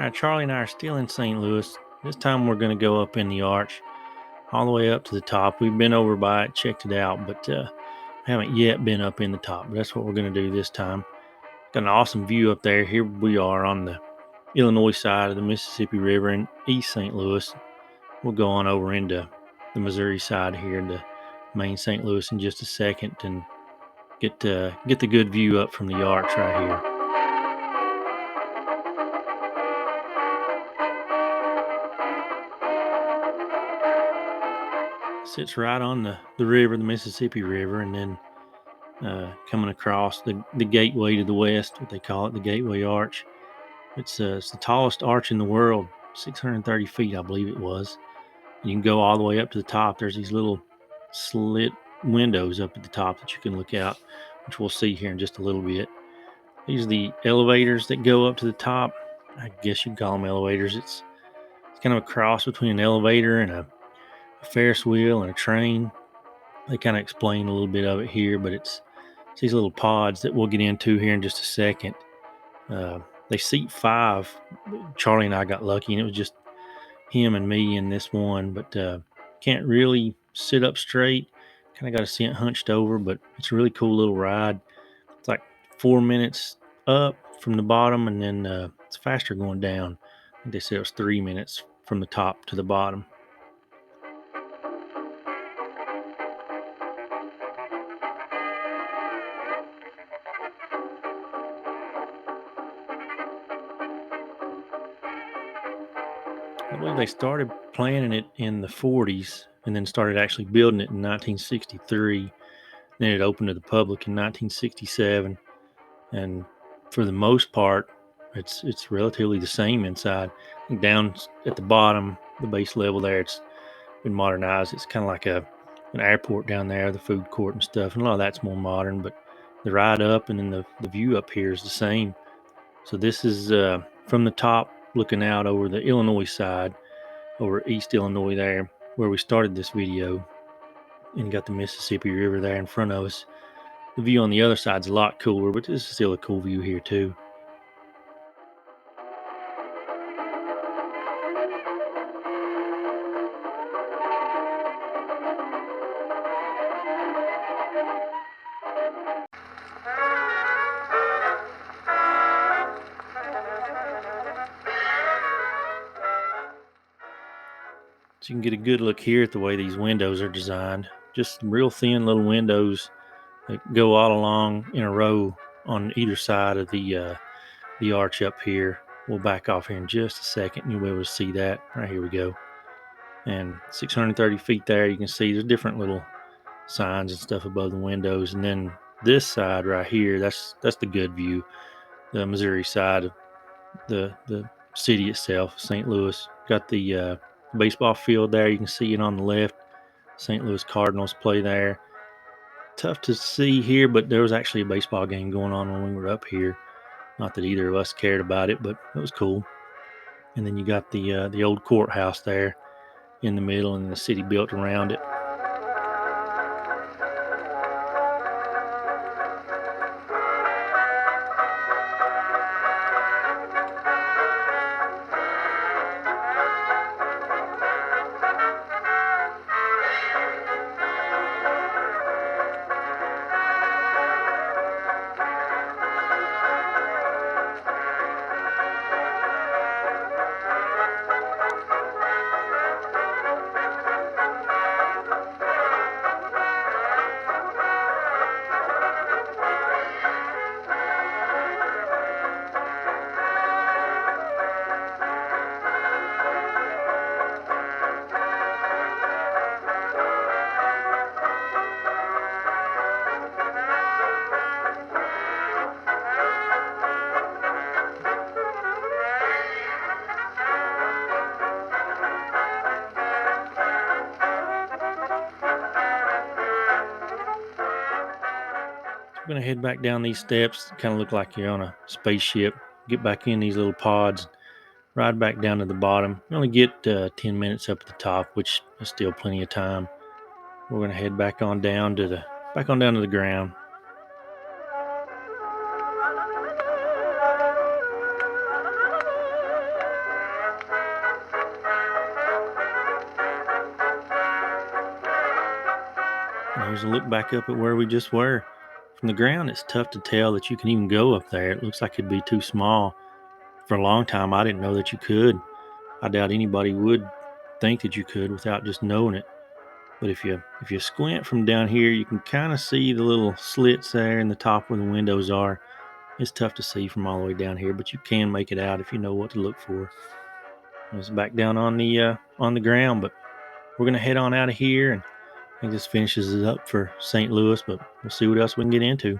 right, Charlie and I are still in St. Louis. This time we're going to go up in the arch all the way up to the top. We've been over by it, checked it out, but haven't yet been up in the top. But that's what we're going to do this time. Got an awesome view up there. Here we are on the Illinois side of the Mississippi River in East St. Louis. We'll go on over into the Missouri side here into main St. Louis in just a second and get the good view up from the arch right here. Sits right on the river, the Mississippi River, and then coming across the gateway to the west, what they call it, the Gateway Arch. It's the tallest arch in the world, 630 feet, I believe it was. You can go all the way up to the top. There's these little slit windows up at the top that you can look out, which we'll see here in just a little bit. These are the elevators that go up to the top. I guess you'd call them elevators. It's kind of a cross between an elevator and a Ferris wheel and a train. They kind of explain a little bit of it here, but it's these little pods that we'll get into here in just a second. They seat 5. Charlie and I got lucky, and it was just him and me in this one, but can't really sit up straight. Kind of got to sit hunched over, but it's a really cool little ride. It's like 4 minutes up from the bottom, and then it's faster going down. I think they said it was 3 minutes from the top to the bottom. I believe they started planning it in the 40s and then started actually building it in 1963. Then it opened to the public in 1967. And for the most part, it's relatively the same inside. Down at the bottom, the base level there, it's been modernized. It's kind of like an airport down there, the food court and stuff. And a lot of that's more modern, but the ride up and then the view up here is the same. So this is from the top looking out over the Illinois side, over East Illinois there, where we started this video, and got the Mississippi River there in front of us. The view on the other side's a lot cooler, but this is still a cool view here too. So you can get a good look here at the way these windows are designed. Just real thin little windows that go all along in a row on either side of the arch up here. We'll back off here in just a second and you'll be able to see that. Right, here we go. And 630 feet there, you can see there's different little signs and stuff above the windows. And then this side right here, that's the good view. The Missouri side of the city itself, St. Louis. Got the baseball field there. You can see it on the left. St. Louis Cardinals play there. Tough to see here, but there was actually a baseball game going on when we were up here. Not that either of us cared about it, but it was cool. And then you got the old courthouse there in the middle, and the city built around it. We're going to head back down these steps. Kind of look like you're on a spaceship. Get back in these little pods, ride back down to the bottom. You only get 10 minutes up at the top, which is still plenty of time. We're going to head back on down to the ground. And here's a look back up at where we just were. From the ground, it's tough to tell that you can even go up there. It looks like it'd be too small. For a long time, I didn't know that you could. I doubt anybody would think that you could without just knowing it. But if you squint from down here, you can kind of see the little slits there in the top where the windows are. It's tough to see from all the way down here, but you can make it out if you know what to look for. It's back down on the ground, but we're gonna head on out of here, and I think this finishes it up for St. Louis. But we'll see what else we can get into.